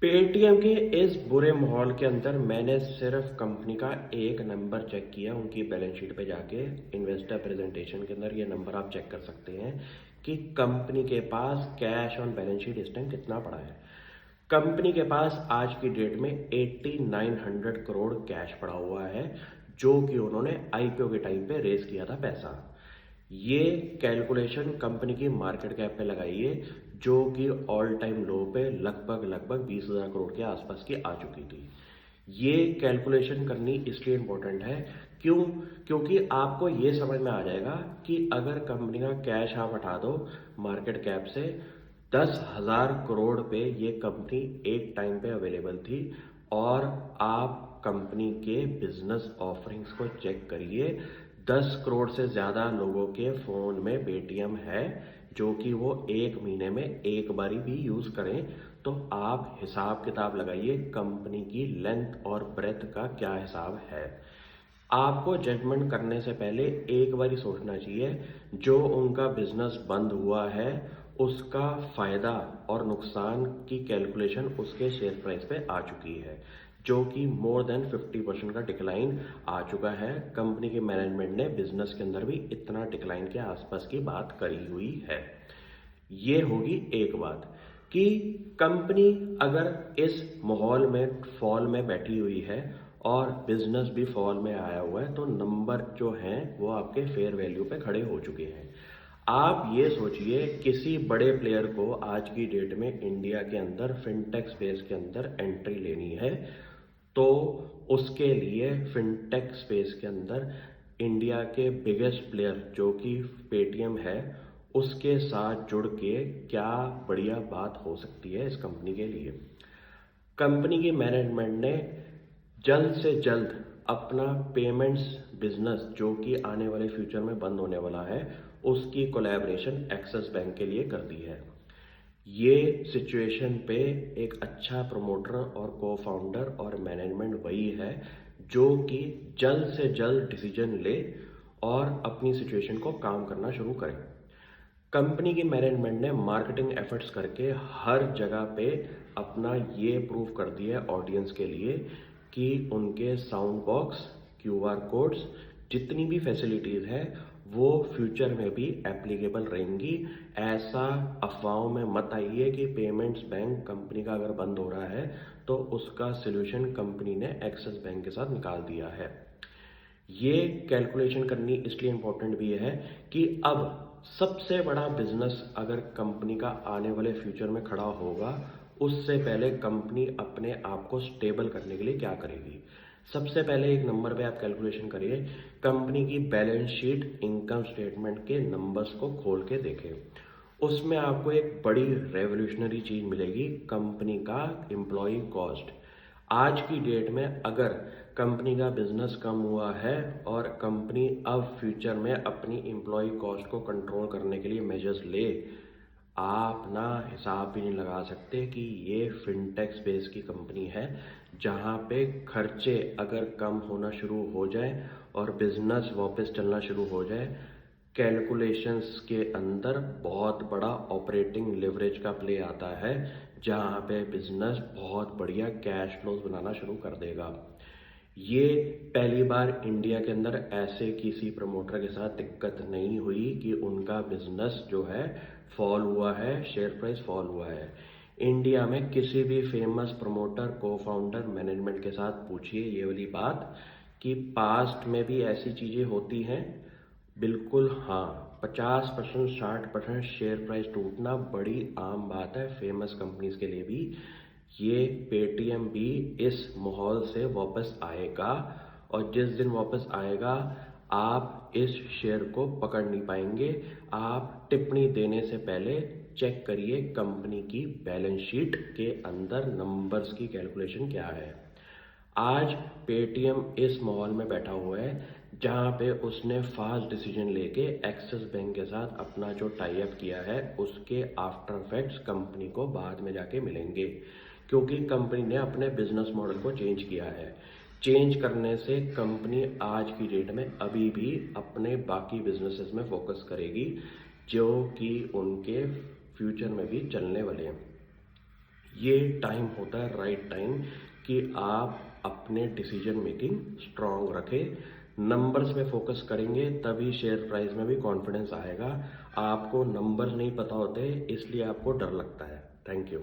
Paytm के इस बुरे माहौल के अंदर मैंने सिर्फ कंपनी का एक नंबर चेक किया। उनकी बैलेंस शीट पे जाके इन्वेस्टर प्रेजेंटेशन के अंदर ये नंबर आप चेक कर सकते हैं कि कंपनी के पास कैश ऑन बैलेंस शीट इस टाइम कितना पड़ा है। कंपनी के पास आज की डेट में 8900 करोड़ कैश पड़ा हुआ है, जो कि उन्होंने आईपीओ के टाइम पे रेज किया था पैसा। ये कैलकुलेशन कंपनी की मार्केट कैप पे लगाइए, जो कि ऑल टाइम लो पे लगभग 20,000 करोड़ के आसपास की आ चुकी थी। ये कैलकुलेशन करनी इसलिए इम्पोर्टेंट है, क्यों? क्योंकि आपको ये समझ में आ जाएगा कि अगर कंपनी का कैश आप हटा दो मार्केट कैप से, 10,000 करोड़ पे ये कंपनी एक टाइम पे अवेलेबल थी। और आप कंपनी के बिजनेस ऑफरिंग्स को चेक करिए, 10 करोड़ से ज़्यादा लोगों के फ़ोन में पेटीएम है, जो कि वो एक महीने में एक बारी भी यूज़ करें। तो आप हिसाब किताब लगाइए कंपनी की लेंथ और ब्रेथ का क्या हिसाब है। आपको जजमेंट करने से पहले एक बार ही सोचना चाहिए, जो उनका बिजनेस बंद हुआ है उसका फायदा और नुकसान की कैलकुलेशन उसके शेयर प्राइस पे आ चुकी है, जो कि मोर देन 50% का डिक्लाइन आ चुका है। कंपनी के मैनेजमेंट ने बिजनेस के अंदर भी इतना डिक्लाइन के आसपास की बात करी हुई है। ये होगी एक बात कि कंपनी अगर इस माहौल में फॉल में बैठी हुई है और बिजनेस भी फॉल में आया हुआ है, तो नंबर जो हैं वो आपके फेयर वैल्यू पे खड़े हो चुके हैं। आप ये सोचिए, किसी बड़े प्लेयर को आज की डेट में इंडिया के अंदर फिनटेक स्पेस के अंदर एंट्री लेनी है, तो उसके लिए फिनटेक स्पेस के अंदर इंडिया के बिगेस्ट प्लेयर जो कि पेटीएम है, उसके साथ जुड़ के क्या बढ़िया बात हो सकती है इस कंपनी के लिए। कंपनी की मैनेजमेंट ने जल्द से जल्द अपना पेमेंट्स बिजनेस, जो कि आने वाले फ्यूचर में बंद होने वाला है, उसकी कोलैबोरेशन एक्सिस बैंक के लिए कर दी है। ये सिचुएशन पे एक अच्छा प्रमोटर और को फाउंडर और मैनेजमेंट वही है जो कि जल्द से जल्द डिसीजन ले और अपनी सिचुएशन को काम करना शुरू करे। कंपनी की मैनेजमेंट ने मार्केटिंग एफर्ट्स करके हर जगह पे अपना ये प्रूव कर दिया है ऑडियंस के लिए कि उनके साउंड बॉक्स, क्यूआर कोड्स, जितनी भी फैसिलिटीज़ है वो फ्यूचर में भी एप्लीकेबल रहेंगी। ऐसा अफवाहों में मत आइए कि पेमेंट्स बैंक कंपनी का अगर बंद हो रहा है तो उसका सोल्यूशन कंपनी ने एक्सिस बैंक के साथ निकाल दिया है। ये कैलकुलेशन करनी इसलिए इम्पोर्टेंट भी है कि अब सबसे बड़ा बिजनेस अगर कंपनी का आने वाले फ्यूचर में खड़ा होगा, उससे पहले कंपनी अपने आप को स्टेबल करने के लिए क्या करेगी। सबसे पहले एक नंबर पे आप कैलकुलेशन करिए, कंपनी की बैलेंस शीट, इनकम स्टेटमेंट के नंबर्स को खोल के देखें। उसमें आपको एक बड़ी रेवोल्यूशनरी चीज़ मिलेगी, कंपनी का एम्प्लॉय कॉस्ट। आज की डेट में अगर कंपनी का बिजनेस कम हुआ है और कंपनी अब फ्यूचर में अपनी एम्प्लॉय कॉस्ट को कंट्रोल करने के लिए मेजर्स ले, आप ना हिसाब भी नहीं लगा सकते कि ये फिनटेक स्पेस की कंपनी है, जहाँ पे खर्चे अगर कम होना शुरू हो जाए और बिजनेस वापस चलना शुरू हो जाए, कैलकुलेशंस के अंदर बहुत बड़ा ऑपरेटिंग लेवरेज का प्ले आता है, जहाँ पे बिजनेस बहुत बढ़िया कैश फ्लोज बनाना शुरू कर देगा। ये पहली बार इंडिया के अंदर ऐसे किसी प्रमोटर के साथ दिक्कत नहीं हुई कि उनका बिजनेस जो है फॉल हुआ है, शेयर प्राइस फॉल हुआ है। इंडिया में किसी भी फेमस प्रमोटर, को फाउंडर, मैनेजमेंट के साथ पूछिए ये वाली बात कि पास्ट में भी ऐसी चीज़ें होती हैं। बिल्कुल हाँ, 50% 60% शेयर प्राइस टूटना बड़ी आम बात है फेमस कंपनीज के लिए भी। ये पेटीएम भी इस माहौल से वापस आएगा, और जिस दिन वापस आएगा आप इस शेयर को पकड़ नहीं पाएंगे। आप टिप्पणी देने से पहले चेक करिए कंपनी की बैलेंस शीट के अंदर नंबर्स की कैलकुलेशन क्या है। आज पेटीएम इस माहौल में बैठा हुआ है जहां पे उसने फास्ट डिसीजन लेके एक्सिस बैंक के साथ अपना जो टाई अप किया है उसके आफ्टर इफेक्ट्स कंपनी को बाद में जाके मिलेंगे, क्योंकि कंपनी ने अपने बिजनेस मॉडल को चेंज किया है। चेंज करने से कंपनी आज की डेट में अभी भी अपने बाकी बिजनेसेस में फोकस करेगी, जो कि उनके फ्यूचर में भी चलने वाले हैं। ये टाइम होता है राइट टाइम कि आप अपने डिसीजन मेकिंग स्ट्रांग रखें। नंबर्स पे फोकस करेंगे तभी शेयर प्राइस में भी कॉन्फिडेंस आएगा। आपको नंबर्स नहीं पता होते इसलिए आपको डर लगता है। Thank you.